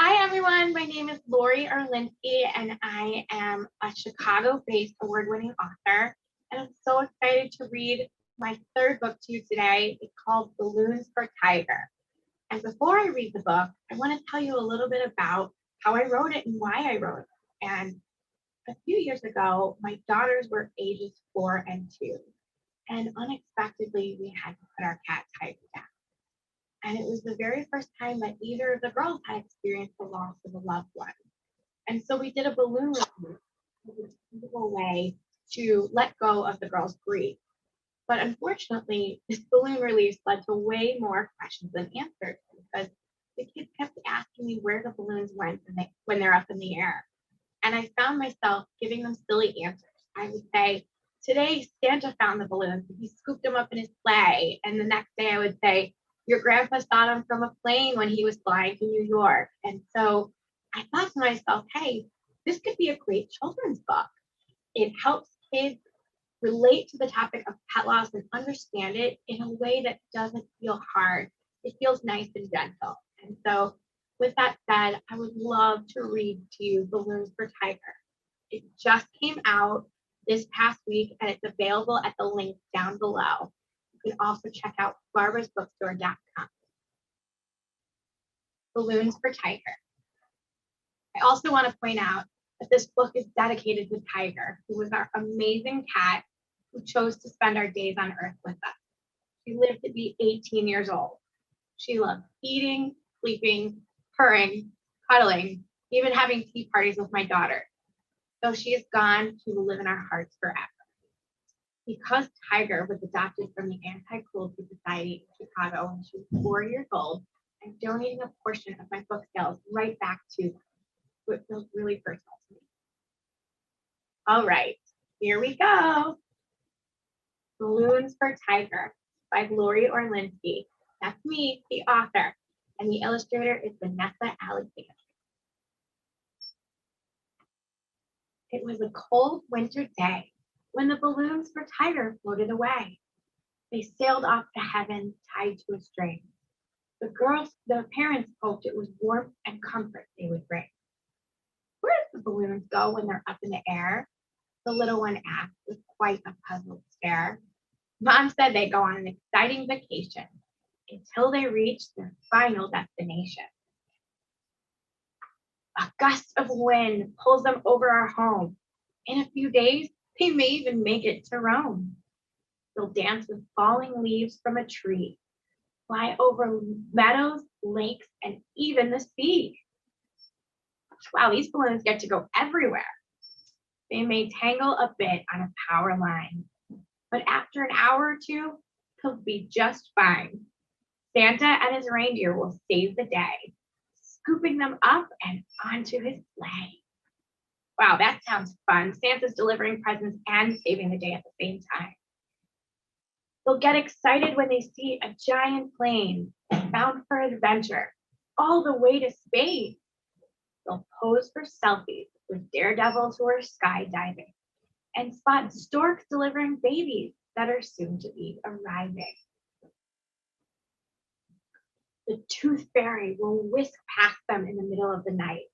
Hi, everyone. My name is Lori Arlinsky, and I am a Chicago-based award-winning author. And I'm so excited to read my third book to you today. It's called Balloons for Tiger. And before I read the book, I want to tell you a little bit about how I wrote it and why I wrote it. And a few years ago, my daughters were ages 4 and 2. And unexpectedly, we had to put our cat Tiger down. And it was the very first time that either of the girls had experienced the loss of a loved one. And so we did a balloon review as a beautiful way to let go of the girls' grief. But unfortunately, this balloon release led to way more questions than answers because the kids kept asking me where the balloons went when they're up in the air. And I found myself giving them silly answers. I would say, today Santa found the balloons and he scooped them up in his sleigh. And the next day I would say, your grandpa saw them from a plane when he was flying to New York. And so I thought to myself, hey, this could be a great children's book. It helps kids relate to the topic of pet loss and understand it in a way that doesn't feel hard. It feels nice and gentle. And so, with that said, I would love to read to you Balloons for Tiger. It just came out this past week and it's available at the link down below. You can also check out barbarasbookstore.com. Balloons for Tiger. I also want to point out that this book is dedicated to Tiger, who was our amazing cat who chose to spend our days on Earth with us. She lived to be 18 years old. She loved eating, sleeping, purring, cuddling, even having tea parties with my daughter. Though she is gone, she will live in our hearts forever. Because Tiger was adopted from the Anti-Cruelty Society in Chicago when she was 4 years old, I'm donating a portion of my book sales right back to them. So it feels really personal to me. All right, here we go. Balloons for Tiger by Lori Orlinsky. That's me, the author, and the illustrator is Vanessa Alexander. It was a cold winter day when the balloons for Tiger floated away. They sailed off to heaven tied to a string. The parents hoped it was warmth and comfort they would bring. Where do the balloons go when they're up in the air? The little one asked with quite a puzzled stare. Mom said they go on an exciting vacation until they reach their final destination. A gust of wind pulls them over our home. In a few days, they may even make it to Rome. They'll dance with falling leaves from a tree, fly over meadows, lakes, and even the sea. Wow, these balloons get to go everywhere. They may tangle a bit on a power line, but after an hour or two, they'll be just fine. Santa and his reindeer will save the day, scooping them up and onto his sleigh. Wow, that sounds fun. Santa's delivering presents and saving the day at the same time. They'll get excited when they see a giant plane bound for adventure, all the way to space. They'll pose for selfies with daredevils who are skydiving and spot storks delivering babies that are soon to be arriving. The tooth fairy will whisk past them in the middle of the night.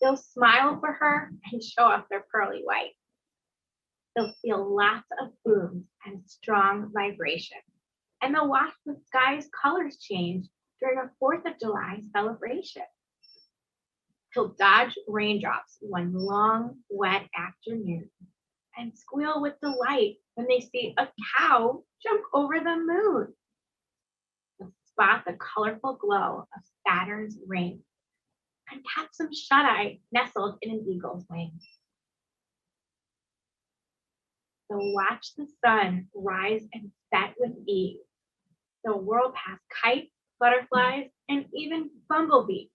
They'll smile for her and show off their pearly white. They'll feel lots of booms and strong vibration. And they'll watch the sky's colors change during a 4th of July celebration. He'll dodge raindrops one long, wet afternoon and squeal with delight when they see a cow jump over the moon. They'll spot the colorful glow of Saturn's ring and catch some shut-eye nestled in an eagle's wing. They'll watch the sun rise and set with ease. They'll whirl past kites, butterflies, and even bumblebees.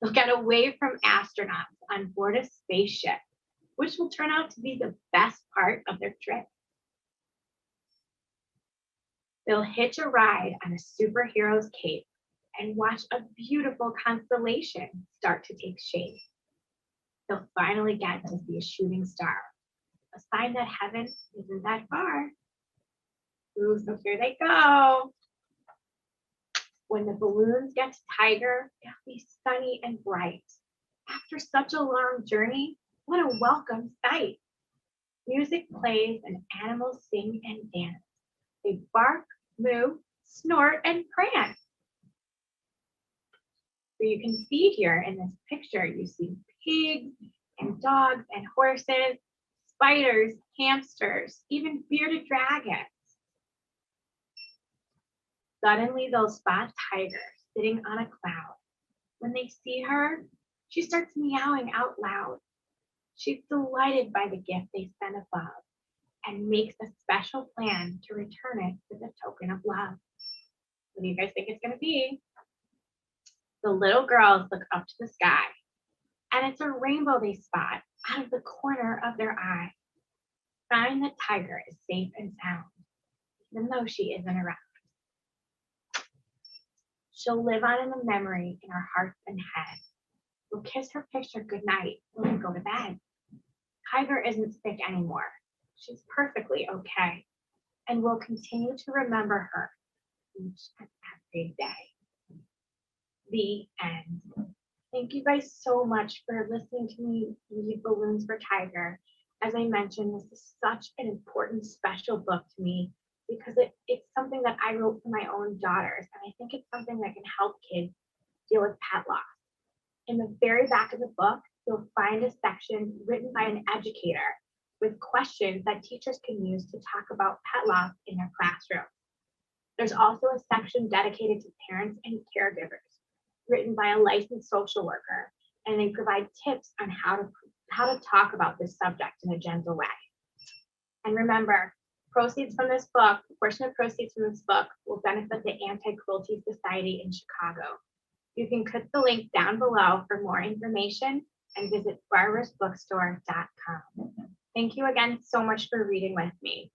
They'll get away from astronauts on board a spaceship, which will turn out to be the best part of their trip. They'll hitch a ride on a superhero's cape and watch a beautiful constellation start to take shape. They'll finally get to see a shooting star, a sign that heaven isn't that far. Ooh, so here they go. When the balloons get to Tiger, it'll be sunny and bright. After such a long journey, what a welcome sight. Music plays and animals sing and dance. They bark, moo, snort, and prance. So you can see here in this picture, you see pigs and dogs and horses, spiders, hamsters, even bearded dragons. Suddenly they'll spot Tiger sitting on a cloud. When they see her, she starts meowing out loud. She's delighted by the gift they sent above and makes a special plan to return it as a token of love. What do you guys think it's going to be? The little girls look up to the sky, and it's a rainbow they spot out of the corner of their eye. Sign that Tiger is safe and sound, even though she isn't around. She'll live on in the memory in our hearts and head. We'll kiss her picture goodnight when we go to bed. Tiger isn't sick anymore. She's perfectly okay. And we'll continue to remember her each and every day. The end. Thank you guys so much for listening to me read Balloons for Tiger. As I mentioned, this is such an important, special book to me because it's something that I wrote for my own daughters. And I think it's something that can help kids deal with pet loss. In the very back of the book, you'll find a section written by an educator with questions that teachers can use to talk about pet loss in their classroom. There's also a section dedicated to parents and caregivers, written by a licensed social worker, and they provide tips on how to talk about this subject in a gentle way. And remember, proceeds from this book, a portion of proceeds from this book will benefit the Anti-Cruelty Society in Chicago. You can click the link down below for more information and visit barbarasbookstore.com. Thank you again so much for reading with me.